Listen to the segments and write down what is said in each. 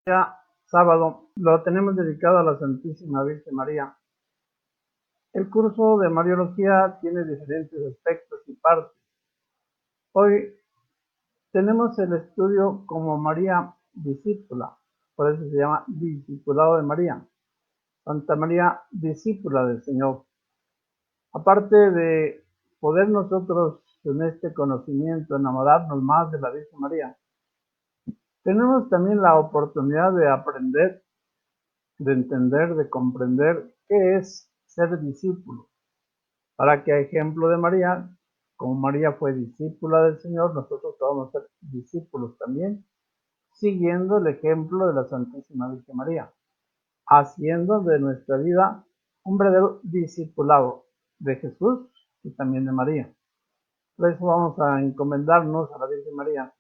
día sábado lo tenemos dedicado a la Santísima Virgen María. El curso de Mariología tiene diferentes aspectos y partes. Hoy tenemos el estudio como María discípula, por eso se llama Discipulado de María. Santa María, discípula del Señor. Aparte de poder nosotros en este conocimiento enamorarnos más de la Virgen María, tenemos también la oportunidad de aprender, de entender, de comprender qué es ser discípulo, para que a ejemplo de María, como María fue discípula del Señor, nosotros podamos ser discípulos también, siguiendo el ejemplo de la Santísima Virgen María, haciendo de nuestra vida un verdadero discipulado de Jesús y también de María. Por eso vamos a encomendarnos a la Virgen María,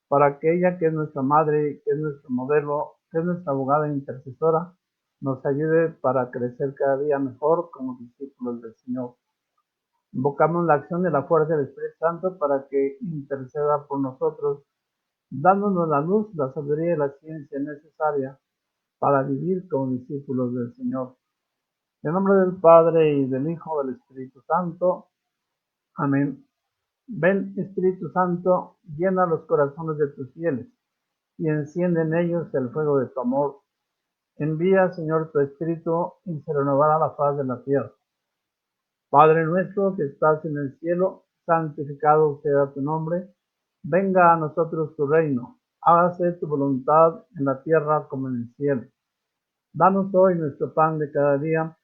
para que ella, que es nuestra madre, que es nuestro modelo, que es nuestra abogada intercesora, nos ayude para crecer cada día mejor como discípulos del Señor. Invocamos la acción de la fuerza del Espíritu Santo para que interceda por nosotros, dándonos la luz, la sabiduría y la ciencia necesaria para vivir como discípulos del Señor. En nombre del Padre y del Hijo y del Espíritu Santo. Amén. Ven, Espíritu Santo, llena los corazones de tus fieles y enciende en ellos el fuego de tu amor. Envía, Señor, tu Espíritu y se renovará la faz de la tierra. Padre nuestro que estás en el cielo, santificado sea tu nombre. Venga a nosotros tu reino. Hágase tu voluntad en la tierra como en el cielo. Danos hoy nuestro pan de cada día.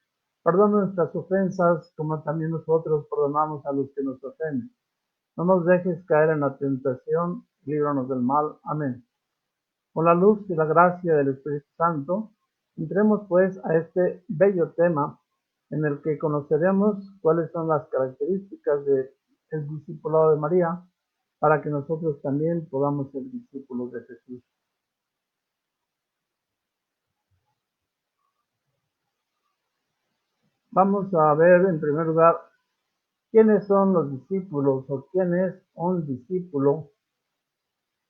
Perdona nuestras ofensas como también nosotros perdonamos a los que nos ofenden. No nos dejes caer en la tentación, líbranos del mal. Amén. Con la luz y la gracia del Espíritu Santo, entremos pues a este bello tema en el que conoceremos cuáles son las características del discipulado de María, para que nosotros también podamos ser discípulos de Jesús. Vamos a ver en primer lugar quiénes son los discípulos o quién es un discípulo.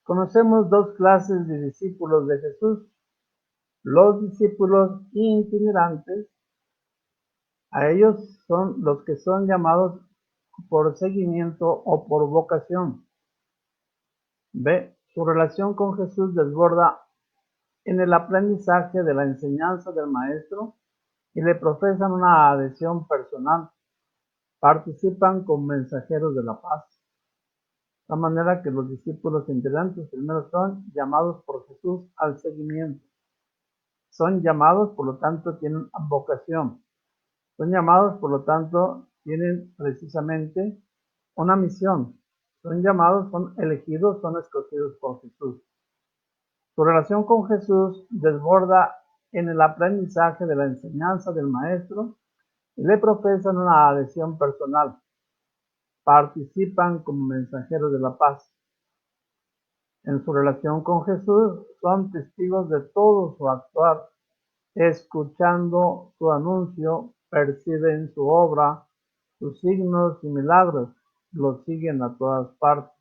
Conocemos dos clases de discípulos de Jesús: los discípulos itinerantes. A ellos son los que son llamados por seguimiento o por vocación. B. Su relación con Jesús desborda en el aprendizaje de la enseñanza del Maestro y le profesan una adhesión personal. Participan como mensajeros de la paz. De manera que los discípulos itinerantes primero son llamados por Jesús al seguimiento. Son llamados, por lo tanto, tienen vocación. Son llamados, por lo tanto, tienen precisamente una misión. Son llamados, son elegidos, son escogidos por Jesús. Su relación con Jesús desborda en el aprendizaje de la enseñanza del Maestro y le profesan una adhesión personal. Participan como mensajeros de la paz. En su relación con Jesús son testigos de todo su actuar, escuchando su anuncio, perciben su obra, sus signos y milagros, los siguen a todas partes.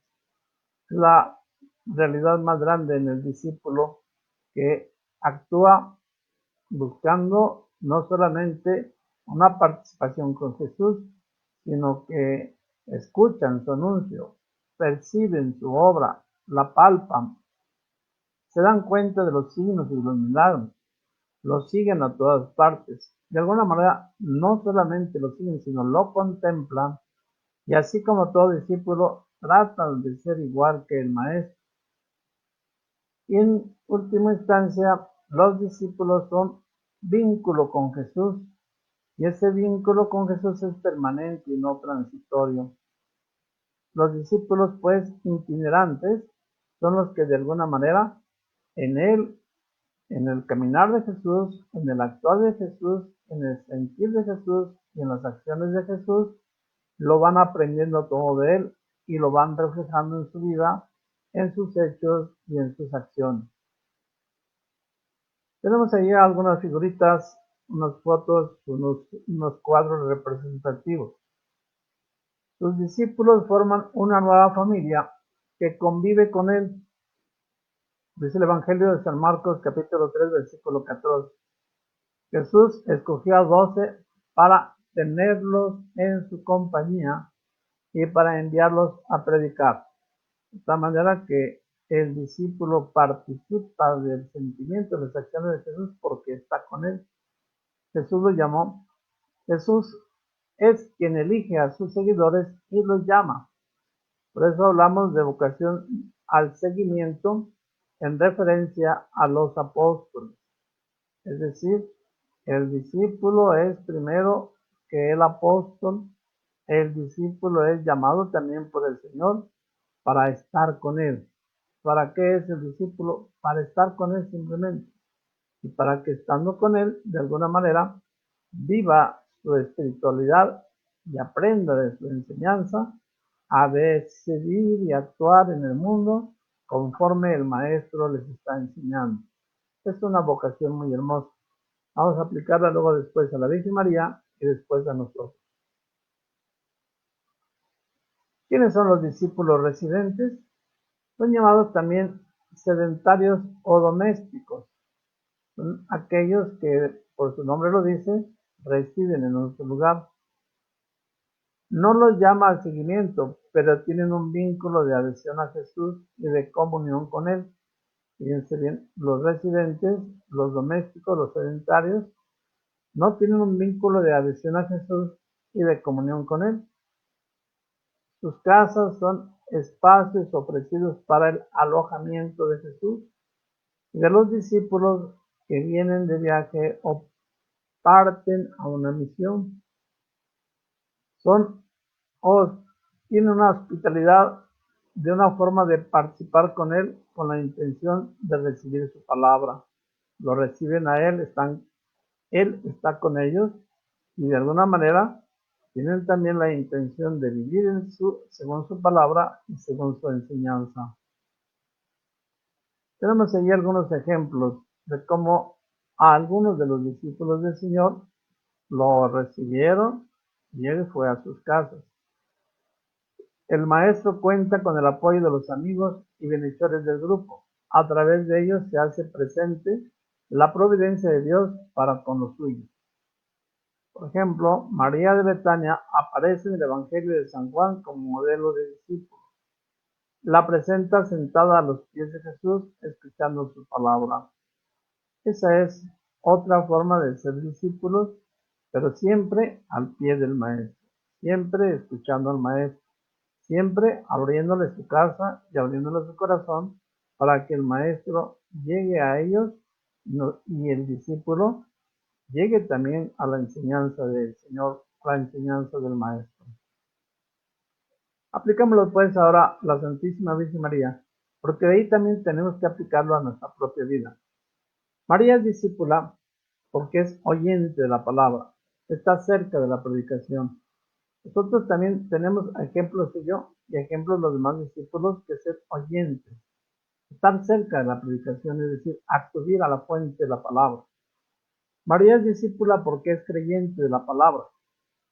La realidad más grande en el discípulo, que actúa buscando no solamente una participación con Jesús, sino que escuchan su anuncio, perciben su obra, la palpan, se dan cuenta de los signos y los milagros, los siguen a todas partes. De alguna manera, no solamente lo siguen, sino lo contemplan, y así como todo discípulo, tratan de ser igual que el Maestro. Y en última instancia, los discípulos son vínculo con Jesús, y ese vínculo con Jesús es permanente y no transitorio. Los discípulos, pues, itinerantes, son los que de alguna manera en él, en el caminar de Jesús, en el actuar de Jesús, en el sentir de Jesús y en las acciones de Jesús, lo van aprendiendo todo de él y lo van reflejando en su vida, en sus hechos y en sus acciones. Tenemos ahí algunas figuritas, unas fotos, unos cuadros representativos. Sus discípulos forman una nueva familia que convive con él. Dice el Evangelio de San Marcos, capítulo 3, versículo 14. Jesús escogió a 12 para tenerlos en su compañía y para enviarlos a predicar. De tal manera que el discípulo participa del sentimiento, de las acciones de Jesús porque está con él. Jesús lo llamó. Jesús es quien elige a sus seguidores y los llama. Por eso hablamos de vocación al seguimiento en referencia a los apóstoles. Es decir, el discípulo es primero que el apóstol. El discípulo es llamado también por el Señor para estar con él. ¿Para qué es el discípulo? Para estar con él simplemente. Y para que estando con él, de alguna manera, viva su espiritualidad y aprenda de su enseñanza a decidir y actuar en el mundo conforme el maestro les está enseñando. Es una vocación muy hermosa. Vamos a aplicarla luego después a la Virgen María y después a nosotros. ¿Quiénes son los discípulos residentes? Son llamados también sedentarios o domésticos. Son aquellos que, por su nombre lo dice, residen en nuestro lugar. No los llama al seguimiento, pero tienen un vínculo de adhesión a Jesús y de comunión con Él. Fíjense bien, los residentes, los domésticos, los sedentarios, no tienen un vínculo de adhesión a Jesús y de comunión con Él. Sus casas son espacios ofrecidos para el alojamiento de Jesús y de los discípulos que vienen de viaje o parten a una misión. Tienen una hospitalidad de una forma de participar con Él con la intención de recibir su palabra. Lo reciben a Él, Él está con ellos y de alguna manera tienen también la intención de vivir según su palabra y según su enseñanza. Tenemos ahí algunos ejemplos de cómo a algunos de los discípulos del Señor lo recibieron y Él fue a sus casas. El maestro cuenta con el apoyo de los amigos y benhechores del grupo. A través de ellos se hace presente la providencia de Dios para con los suyos. Por ejemplo, María de Betania aparece en el Evangelio de San Juan como modelo de discípulo. La presenta sentada a los pies de Jesús, escuchando su palabra. Esa es otra forma de ser discípulos, pero siempre al pie del maestro, siempre escuchando al maestro, siempre abriéndole su casa y abriéndole su corazón para que el maestro llegue a ellos y el discípulo llegue también a la enseñanza del Señor, la enseñanza del maestro. Aplicámoslo pues ahora a la Santísima Virgen María, porque de ahí también tenemos que aplicarlo a nuestra propia vida. María es discípula porque es oyente de la palabra, está cerca de la predicación. Nosotros también tenemos ejemplos yo y ejemplos de los demás discípulos que ser oyentes, estar cerca de la predicación, es decir, acudir a la fuente de la palabra. María es discípula porque es creyente de la palabra,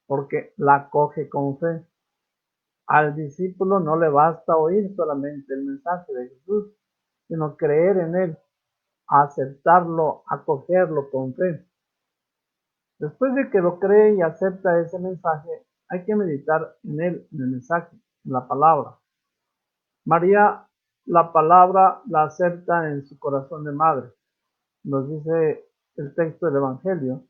porque la acoge con fe. Al discípulo no le basta oír solamente el mensaje de Jesús, sino creer en él, aceptarlo, acogerlo con fe. Después de que lo cree y acepta ese mensaje, hay que meditar en él, en el mensaje, en la palabra. María, la palabra la acepta en su corazón de madre. Nos dice el texto del Evangelio,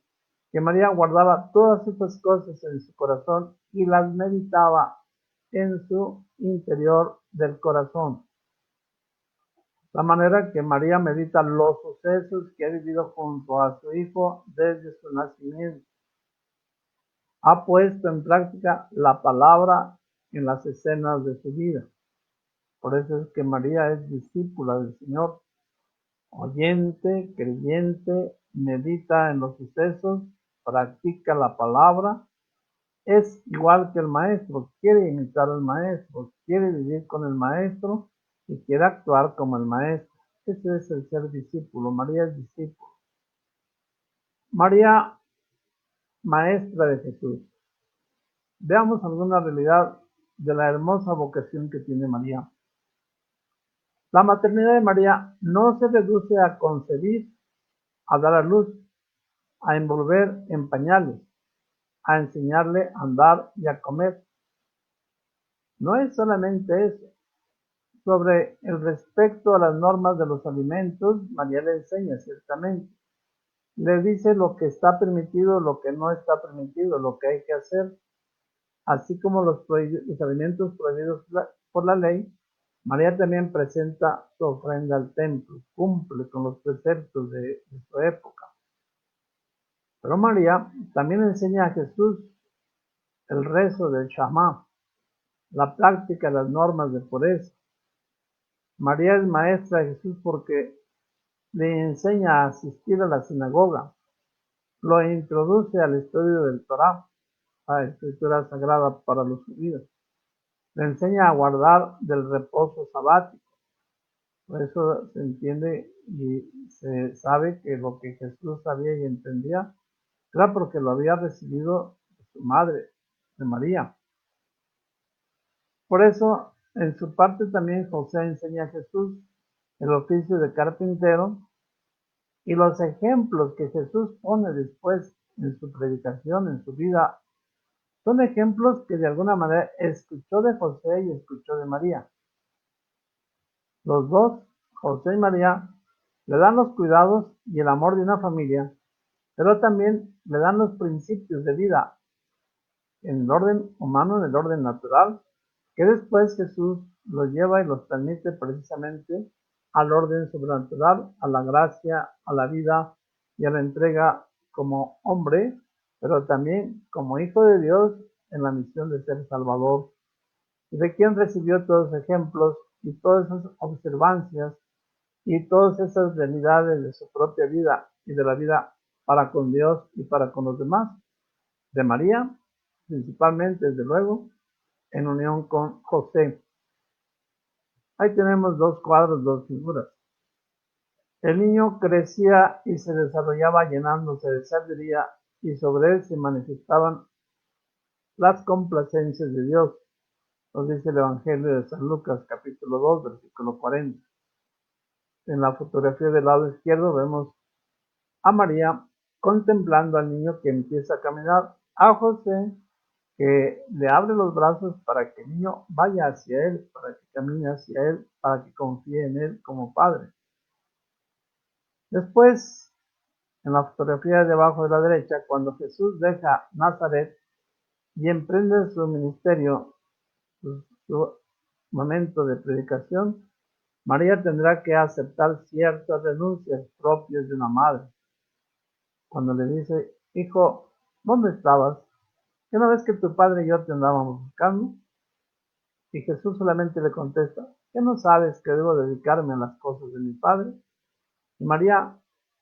que María guardaba todas estas cosas en su corazón y las meditaba en su interior del corazón. La manera que María medita los sucesos que ha vivido junto a su hijo desde su nacimiento. Ha puesto en práctica la palabra en las escenas de su vida. Por eso es que María es discípula del Señor, oyente, creyente, medita en los sucesos, practica la palabra. Es igual que el maestro, quiere imitar al maestro, quiere vivir con el maestro y quiere actuar como el maestro. Ese es el ser discípulo. María es discípulo. María, maestra de Jesús. Veamos alguna realidad de la hermosa vocación que tiene María. La maternidad de María no se reduce a concebir, a dar a luz, a envolver en pañales, a enseñarle a andar y a comer. No es solamente eso. Sobre el respecto a las normas de los alimentos, María le enseña ciertamente. Le dice lo que está permitido, lo que no está permitido, lo que hay que hacer, así como los alimentos prohibidos por la ley. María también presenta su ofrenda al templo, cumple con los preceptos de su época. Pero María también enseña a Jesús el rezo del Shama, la práctica de las normas de pureza. María es maestra de Jesús porque le enseña a asistir a la sinagoga, lo introduce al estudio del Torá, la escritura sagrada para los judíos, le enseña a guardar del reposo sabático. Por eso se entiende y se sabe que lo que Jesús sabía y entendía era porque lo había recibido de su madre, de María. Por eso, en su parte también José enseña a Jesús el oficio de carpintero y los ejemplos que Jesús pone después en su predicación, en su vida, son ejemplos que de alguna manera escuchó de José y escuchó de María. Los dos, José y María, le dan los cuidados y el amor de una familia, pero también le dan los principios de vida en el orden humano, en el orden natural, que después Jesús los lleva y los transmite precisamente al orden sobrenatural, a la gracia, a la vida y a la entrega como hombre, pero también como hijo de Dios en la misión de ser Salvador, y de quien recibió todos los ejemplos y todas esas observancias y todas esas realidades de su propia vida y de la vida para con Dios y para con los demás, de María, principalmente, desde luego, en unión con José. Ahí tenemos dos cuadros, dos figuras. El niño crecía y se desarrollaba llenándose de sabiduría y sobre él se manifestaban las complacencias de Dios. Nos dice el Evangelio de San Lucas, capítulo 2, versículo 40. En la fotografía del lado izquierdo vemos a María contemplando al niño que empieza a caminar, a José que le abre los brazos para que el niño vaya hacia él, para que camine hacia él, para que confíe en él como padre. Después, en la fotografía de abajo de la derecha, cuando Jesús deja Nazaret y emprende su ministerio, su momento de predicación, María tendrá que aceptar ciertas renuncias propias de una madre. Cuando le dice, hijo, ¿dónde estabas? ¿Qué no ves que tu padre y yo te andábamos buscando? Y Jesús solamente le contesta, ¿qué no sabes que debo dedicarme a las cosas de mi padre? Y María,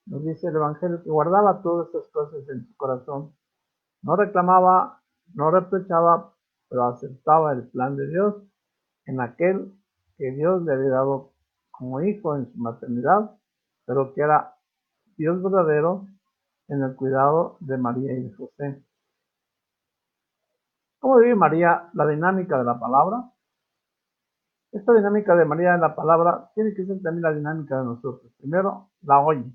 nos dice el Evangelio, que guardaba todas estas cosas en su corazón. No reclamaba, no reprochaba, pero aceptaba el plan de Dios en aquel que Dios le había dado como hijo en su maternidad, pero que era Dios verdadero en el cuidado de María y de José. ¿Cómo vive María la dinámica de la palabra? Esta dinámica de María en la palabra tiene que ser también la dinámica de nosotros. Primero, la oye,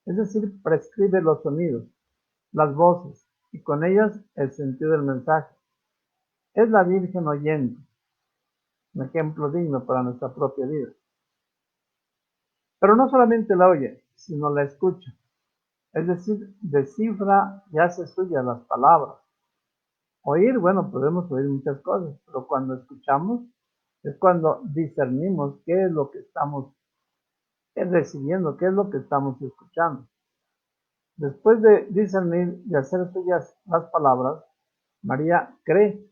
es decir, prescribe los sonidos, las voces, y con ellas el sentido del mensaje. Es la Virgen oyente, un ejemplo digno para nuestra propia vida. Pero no solamente la oye, sino la escucha, es decir, descifra y hace suyas las palabras. Oír, bueno, podemos oír muchas cosas, pero cuando escuchamos es cuando discernimos qué es lo que estamos recibiendo, qué es lo que estamos escuchando. Después de discernir y hacer suyas las palabras, María cree.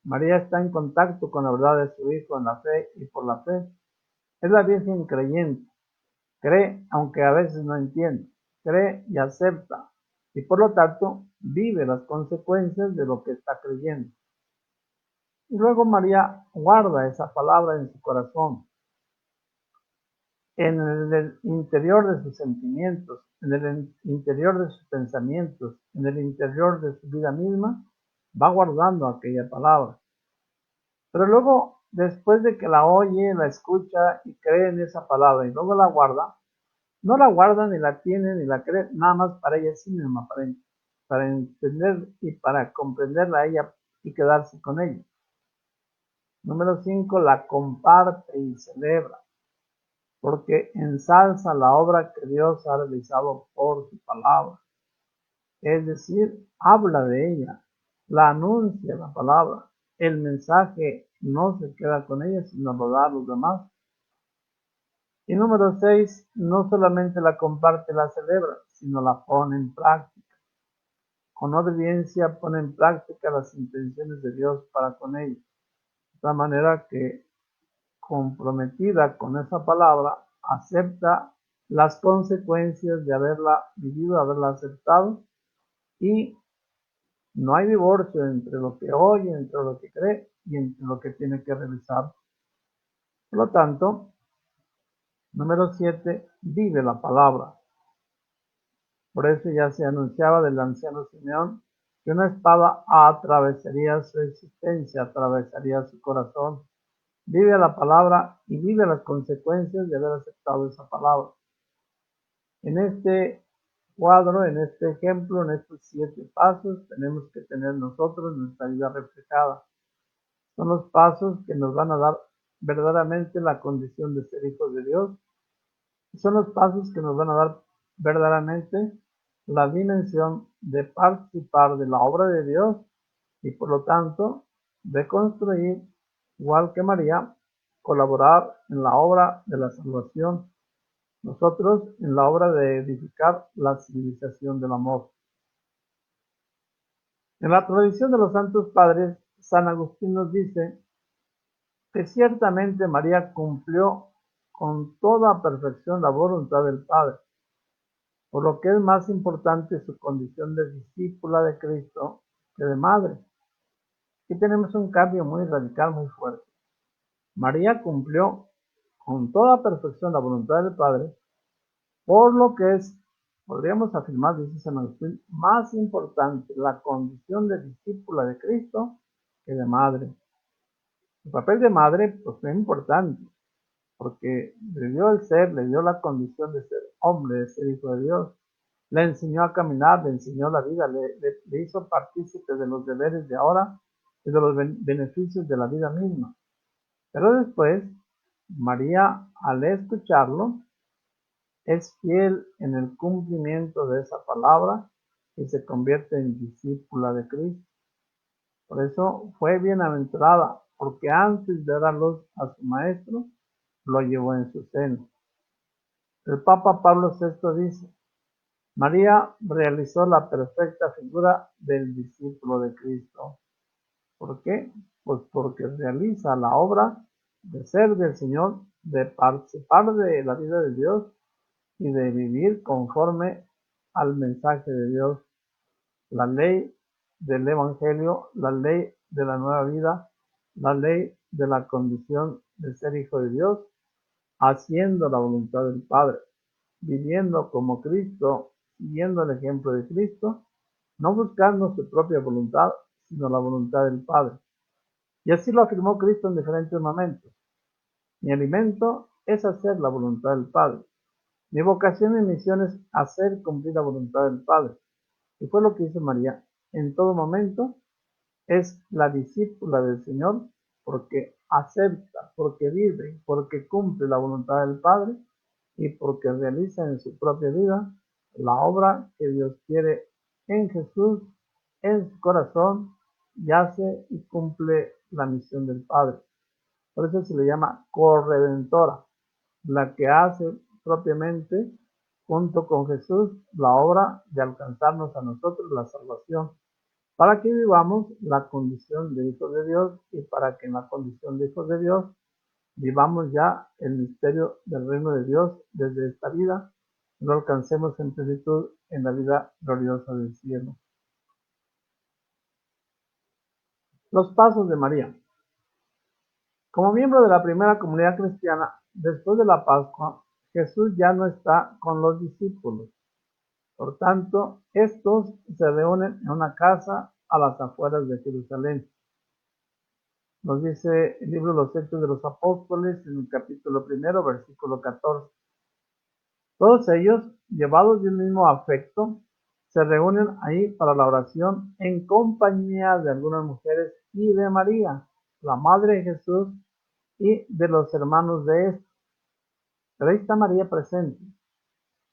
María está en contacto con la verdad de su Hijo en la fe y por la fe. Es la Virgen creyente. Cree aunque a veces no entiende. Cree y acepta. Y por lo tanto vive las consecuencias de lo que está creyendo. Y luego María guarda esa palabra en su corazón, en el interior de sus sentimientos, en el interior de sus pensamientos, en el interior de su vida misma, va guardando aquella palabra. Pero luego después de que la oye, la escucha y cree en esa palabra y luego la guarda, no la guarda, ni la tiene, ni la cree, nada más para ella sí misma, para entender y para comprenderla a ella y quedarse con ella. Número 5, la comparte y celebra, porque ensalza la obra que Dios ha realizado por su palabra. Es decir, habla de ella, la anuncia la palabra. El mensaje no se queda con ella, sino lo da a los demás. Y número 6, no solamente la comparte, la celebra, sino la pone en práctica. Con obediencia pone en práctica las intenciones de Dios para con ella. De tal manera que, comprometida con esa palabra, acepta las consecuencias de haberla vivido, haberla aceptado, y no hay divorcio entre lo que oye, entre lo que cree y entre lo que tiene que realizar. Por lo tanto, número 7, vive la palabra. Por eso ya se anunciaba del anciano Simeón que una espada atravesaría su existencia, atravesaría su corazón. Vive la palabra y vive las consecuencias de haber aceptado esa palabra. En este cuadro, en este ejemplo, en estos 7 pasos, tenemos que tener nosotros nuestra vida reflejada. Son los pasos que nos van a dar verdaderamente la condición de ser hijos de Dios. Y son los pasos que nos van a dar verdaderamente la dimensión de participar de la obra de Dios y por lo tanto de construir, igual que María, colaborar en la obra de la salvación. Nosotros en la obra de edificar la civilización del amor. En la tradición de los santos padres, San Agustín nos dice que ciertamente María cumplió con toda perfección la voluntad del Padre, por lo que es más importante su condición de discípula de Cristo que de madre. Aquí tenemos un cambio muy radical, muy fuerte. María cumplió con toda perfección la voluntad del Padre, por lo que es, podríamos afirmar, dice San Agustín, más importante la condición de discípula de Cristo que de madre. El papel de madre pues es importante, porque le dio el ser, le dio la condición de ser hombre, de ser hijo de Dios. Le enseñó a caminar, le enseñó la vida, le hizo partícipe de los deberes de ahora y de los beneficios de la vida misma. Pero después, María, al escucharlo, es fiel en el cumplimiento de esa palabra y se convierte en discípula de Cristo. Por eso fue bienaventurada, porque antes de dar luz a su maestro, lo llevó en su seno. El Papa Pablo VI dice: María realizó la perfecta figura del discípulo de Cristo. ¿Por qué? Pues porque realiza la obra de ser del Señor, de participar de la vida de Dios y de vivir conforme al mensaje de Dios, la ley del Evangelio, la ley de la nueva vida, la ley de la condición de ser hijo de Dios, haciendo la voluntad del Padre, viviendo como Cristo, siguiendo el ejemplo de Cristo, no buscando su propia voluntad, sino la voluntad del Padre. Y así lo afirmó Cristo en diferentes momentos. Mi alimento es hacer la voluntad del Padre. Mi vocación y misión es hacer cumplir la voluntad del Padre. Y fue lo que hizo María. En todo momento es la discípula del Señor porque acepta, porque vive, porque cumple la voluntad del Padre y porque realiza en su propia vida la obra que Dios quiere en Jesús, en su corazón, y hace y cumple la misión del Padre. Por eso se le llama corredentora, la que hace propiamente, junto con Jesús, la obra de alcanzarnos a nosotros la salvación, para que vivamos la condición de hijos de Dios y para que en la condición de hijos de Dios vivamos ya el misterio del reino de Dios desde esta vida y lo alcancemos en plenitud en la vida gloriosa del cielo. Los pasos de María. Como miembro de la primera comunidad cristiana, después de la Pascua, Jesús ya no está con los discípulos. Por tanto, estos se reúnen en una casa a las afueras de Jerusalén. Nos dice el libro de los Hechos de los Apóstoles en el capítulo 1, versículo 14. Todos ellos, llevados de un mismo afecto, se reúnen ahí para la oración en compañía de algunas mujeres y de María, la madre de Jesús, y de los hermanos de éste. Pero ahí está María presente.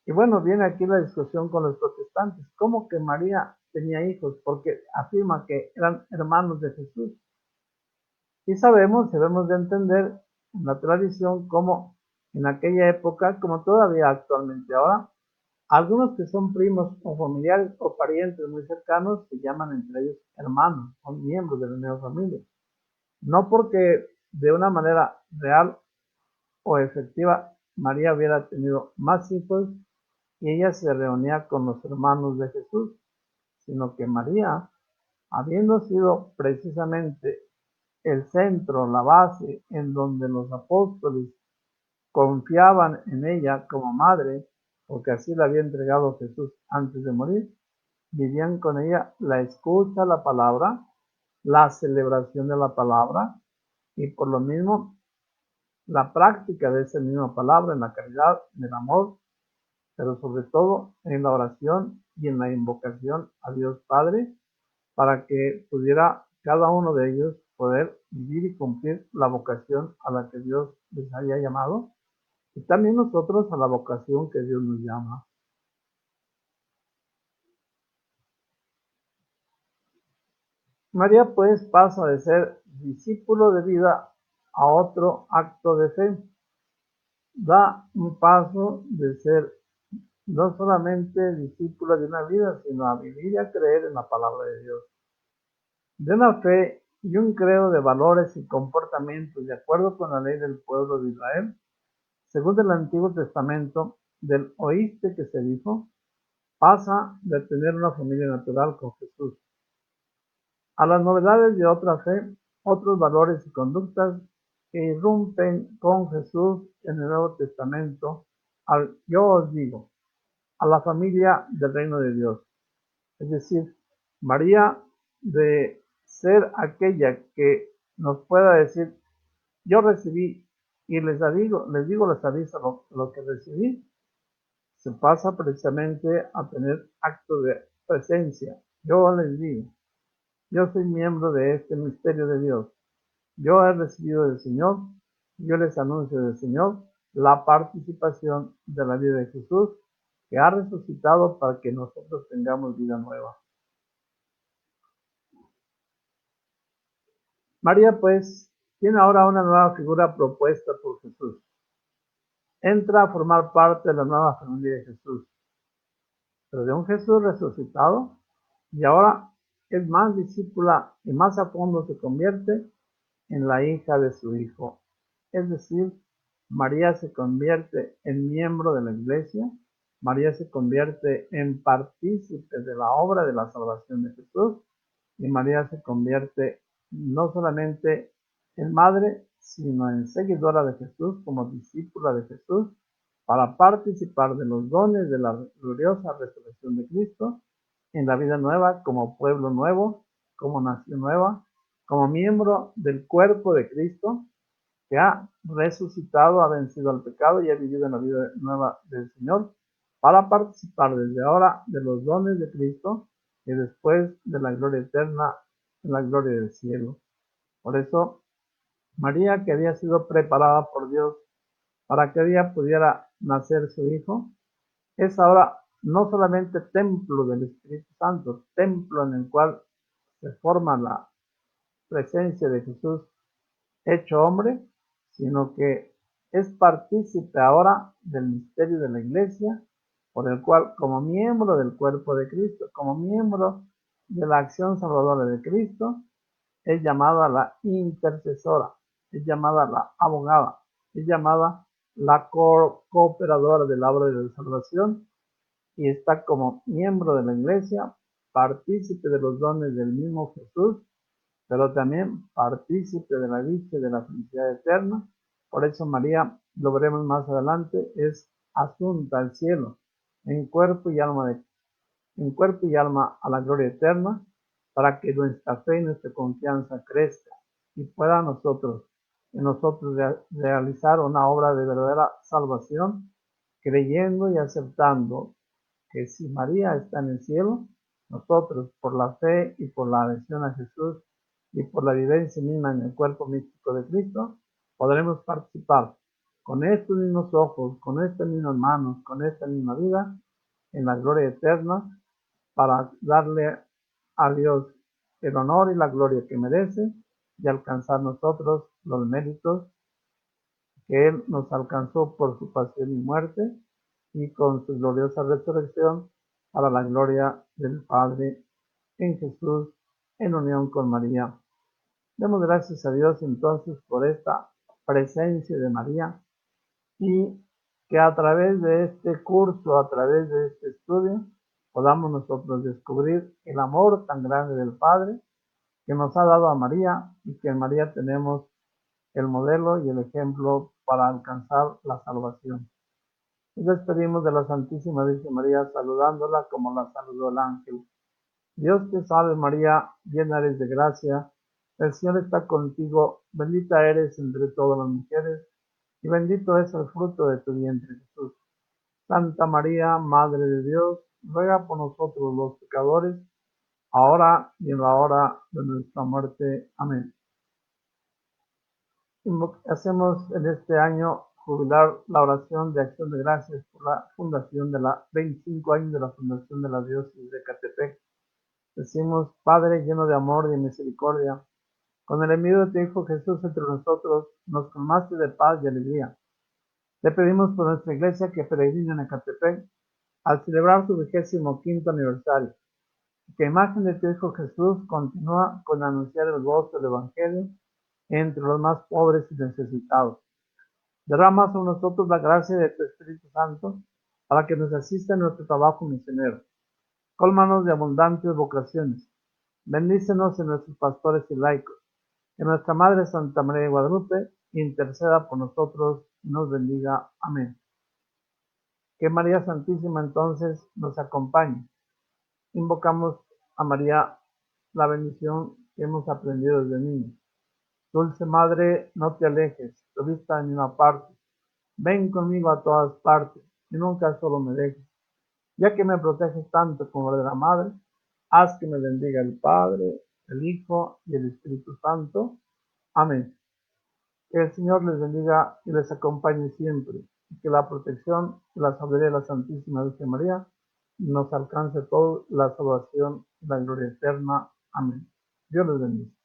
Y bueno, viene aquí la discusión con los protestantes. ¿Cómo que María tenía hijos? Porque afirma que eran hermanos de Jesús. Y sabemos, debemos de entender en la tradición como en aquella época, como todavía actualmente ahora, algunos que son primos o familiares o parientes muy cercanos se llaman entre ellos hermanos, son miembros de la misma familia. No porque de una manera real o efectiva María hubiera tenido más hijos y ella se reunía con los hermanos de Jesús, sino que María, habiendo sido precisamente el centro, la base en donde los apóstoles confiaban en ella como madre, porque así la había entregado Jesús antes de morir, vivían con ella la escucha a la palabra, la celebración de la palabra y por lo mismo la práctica de esa misma palabra en la caridad, en el amor, pero sobre todo en la oración y en la invocación a Dios Padre para que pudiera cada uno de ellos poder vivir y cumplir la vocación a la que Dios les haya llamado y también nosotros a la vocación que Dios nos llama. María pues pasa de ser discípulo de vida a otro acto de fe. Da un paso de ser no solamente discípula de una vida, sino a vivir y a creer en la palabra de Dios. De una fe y un credo de valores y comportamientos de acuerdo con la ley del pueblo de Israel, según el Antiguo Testamento, del oíste que se dijo, pasa de tener una familia natural con Jesús a las novedades de otra fe, otros valores y conductas que irrumpen con Jesús en el Nuevo Testamento, yo os digo, a la familia del reino de Dios. Es decir, María de ser aquella que nos pueda decir, yo recibí y les aviso lo que recibí, se pasa precisamente a tener actos de presencia. Yo les digo, yo soy miembro de este misterio de Dios. Yo he recibido del Señor, yo les anuncio del Señor la participación de la vida de Jesús que ha resucitado para que nosotros tengamos vida nueva. María, pues, tiene ahora una nueva figura propuesta por Jesús. Entra a formar parte de la nueva familia de Jesús, pero de un Jesús resucitado, y ahora es más discípula y más a fondo se convierte en la hija de su Hijo. Es decir, María se convierte en miembro de la Iglesia, María se convierte en partícipe de la obra de la salvación de Jesús y María se convierte no solamente en madre, sino en seguidora de Jesús, como discípula de Jesús, para participar de los dones de la gloriosa resurrección de Cristo en la vida nueva, como pueblo nuevo, como nación nueva, como miembro del cuerpo de Cristo, que ha resucitado, ha vencido al pecado y ha vivido en la vida nueva del Señor, para participar desde ahora de los dones de Cristo y después de la gloria eterna, en la gloria del cielo. Por eso, María, que había sido preparada por Dios para que ella pudiera nacer su Hijo, es ahora no solamente templo del Espíritu Santo, templo en el cual se forma la presencia de Jesús hecho hombre, sino que es partícipe ahora del misterio de la Iglesia, por el cual, como miembro del cuerpo de Cristo, como miembro de la acción salvadora de Cristo, es llamada la intercesora, es llamada la abogada, es llamada la cooperadora de la obra de la salvación y está como miembro de la Iglesia, partícipe de los dones del mismo Jesús, pero también partícipe de la dicha y de la felicidad eterna. Por eso María, lo veremos más adelante, es asunta al cielo, en cuerpo y alma a la gloria eterna, para que nuestra fe y nuestra confianza crezca. y pueda en nosotros realizar una obra de verdadera salvación, creyendo y aceptando que si María está en el cielo, nosotros, por la fe y por la adhesión a Jesús y por la vivencia misma en el cuerpo místico de Cristo, podremos participar con estos mismos ojos, con estas mismas manos, con esta misma vida, en la gloria eterna, para darle a Dios el honor y la gloria que merece y alcanzar nosotros los méritos que Él nos alcanzó por su pasión y muerte y con su gloriosa resurrección para la gloria del Padre en Jesús en unión con María. Demos gracias a Dios entonces por esta presencia de María y que a través de este curso, a través de este estudio, podamos nosotros descubrir el amor tan grande del Padre que nos ha dado a María y que en María tenemos el modelo y el ejemplo para alcanzar la salvación. Nos despedimos de la Santísima Virgen María saludándola como la saludó el ángel. Dios te salve María, llena eres de gracia, el Señor está contigo, bendita eres entre todas las mujeres, y bendito es el fruto de tu vientre Jesús. Santa María, Madre de Dios, ruega por nosotros los pecadores, ahora y en la hora de nuestra muerte. Amén. Hacemos en este año jubilar la oración de acción de gracias por la fundación de la 25 años de la fundación de la diócesis de Ecatepec. Decimos, Padre lleno de amor y de misericordia, con el envío de tu Hijo Jesús entre nosotros, nos colmaste de paz y alegría. Le pedimos por nuestra iglesia que peregrina en Ecatepec al celebrar su 25º aniversario, y que imagen de tu Hijo Jesús continúa con anunciar el gozo del Evangelio entre los más pobres y necesitados. Derrama sobre nosotros la gracia de tu Espíritu Santo para que nos asista en nuestro trabajo misionero. Cólmanos de abundantes vocaciones. Bendícenos en nuestros pastores y laicos. Que nuestra Madre Santa María de Guadalupe interceda por nosotros y nos bendiga. Amén. Que María Santísima entonces nos acompañe. Invocamos a María la bendición que hemos aprendido desde niños. Dulce Madre, no te alejes, tu vista en una parte. Ven conmigo a todas partes y nunca solo me dejes. Ya que me proteges tanto como de la Madre, haz que me bendiga el Padre, el Hijo y el Espíritu Santo. Amén. Que el Señor les bendiga y les acompañe siempre, y que la protección y la sabiduría de la Santísima Virgen María nos alcance toda la salvación y la gloria eterna. Amén. Dios les bendiga.